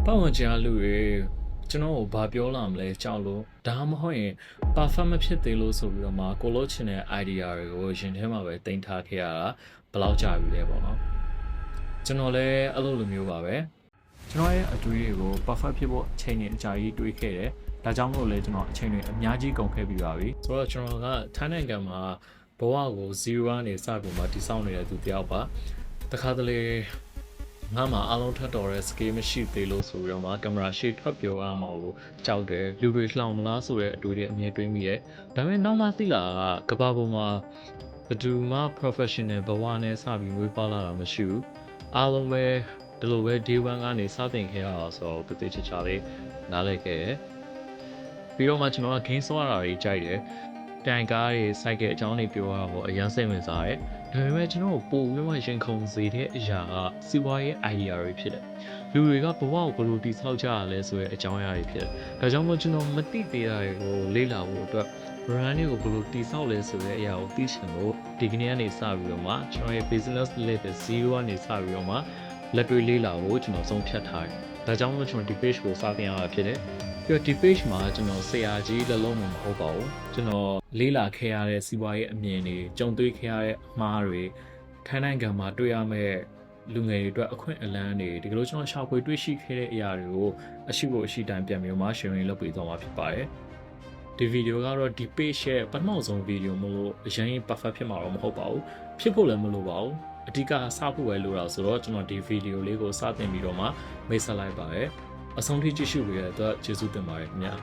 ပတ်ဝန်းကျင်လူတွေကျွန်တော်ကိုဘာပြောလာမလဲကြောက်လို့ဒါမှမဟုတ်ရင် perfect မဖြစ်သေးလို့ဆိုပြီးတော့မှကိုလို့ချင်တဲ့ idea တွေကိုရင်ထဲမှာပဲတင်ထားခဲ့ရတာဘယ်လောက်ကြာပြီလဲပေါ့နော်ကျွန်တော်လည်းအဲ့လိုမျိုးပါပဲကျွန်တော်ရဲ့အတွေ့အကြုံကို perfect ဖြစ်ဖို့အချိန်နဲ့အကြာကြီးတွေးခဲ့တယ်ဒါကြောင့်မို့လည်းကျွန်တော်အချိန်တွေအများကြီးကုန်ခဲ့ပြီးပါပြီဆိုတော့ကျွန်တော်ကထိုင်းနိုင်ငံမှာဘဝကို0ကနေစပြီးမှတည်ဆောက်နေတဲ့သူတယောက်ပါတခါတလေငါမှအားလုံးထပ်တော်တဲ့ scale မရှိသေးလို့ဆိုပြီးတော့မှကင်မရာရှေ့ထွက်ပြောရမှာကိုကြောက်တယ်လူတွေလှောင်မလားဆိုတဲ့အတွေ့အကြုံအမြင်တွေးမိရဲ့ဒါပေမဲ့နောက်မှသိလာကကဘာပေါ်မှာဘယ်သူမှ professional ဘဝနဲ့စပြီးဝေးပါလာတာမရှိဘူးအားလုံးပဲဒီလိုပဲ day 1ကနေစတင်ခဲ့ရအောင်ဆိုတော့တည်တည်ချာလေးနားလည်ခဲ့တယ်ပြီးတော့မှကျွန်တော်က game ဆော့ရတာတွေကြိုက်တယ်တိုင်ကားတွေစိုက်တဲ့အကြောင်းတွေပြောရတော့အရင်စိတ်ဝင်စားတယ်ဒါပေမဲ့ကျွန်တော်ပို့ပြီးမှရင်ခုန်စေတဲ့အရာကစီးပွားရေး idea တွေဖြစ်တယ်လူတွေကဘဝကိုဘယ်လိုတည်ဆောက်ကြရလဲဆိုတဲ့အကြောင်းအရာတွေဖြစ်တယ်ဒါကြောင့်မို့ကျွန်တော်မသိသေးတာတွေကိုလေ့လာဖို့အတွက် brand တွေကိုဘယ်လိုတည်ဆောက်လဲဆိုတဲ့အရာကိုသိချင်လို့ဒီကနေ့ကနေစပြီးတော့မှကျွန်တော်ရဲ့ business level 0ကနေစပြီးတော့မှလက်တွေ့လေ့လာဖို့ကျွန်တော်ဆုံးဖြတ်ထားတယ်ဒါကြောင့်မို့ကျွန်တော်ဒီ page ကိုစတင်ရတာဖြစ်တယ်ပြီးတော့ဒီ page မှာကျွန်တော်ဆရာကြီးလည်းလုံးဝမဟုတ်ပါဘူးကျွန်တော်လေးလာခဲ့ရတဲ့စီးပွားရေးအမြင်တွေကြုံတွေ့ခဲ့ရတဲ့အမှားတွေထိုင်းနိုင်ငံမှာတွေ့ရမယ့်လူငယ်တွေအတွက်အခွင့်အလမ်းတွေဒီလိုကျွန်တော်ရှာဖွေတွေ့ရှိခဲ့တဲ့အရာတွေကိုအရှိကိုအရှိတိုင်းပြန်ပြီးမှ sharing လုပ်ပေးသွားမှာဖြစ်ပါတယ်ဒီဗီဒီယိုကတော့ဒီ page ရဲ့ပထမဆုံးဗီဒီယိုမလို့အရင် perfect ဖြစ်မှာတော့မဟုတ်ပါဘူးဖြစ်ဖို့လည်းမလိုပါဘူးအဓိကစဖို့ပဲလိုတာဆိုတော့ကျွန်တော်ဒီဗီဒီယိုလေးကိုစတင်ပြီးတော့မှမိတ်ဆက်လိုက်ပါတယ်အဆုံးထိကြည့်ရှုပေးရတဲ့အတွက်ကျေးဇူးတင်ပါတယ်ခင်ဗျာ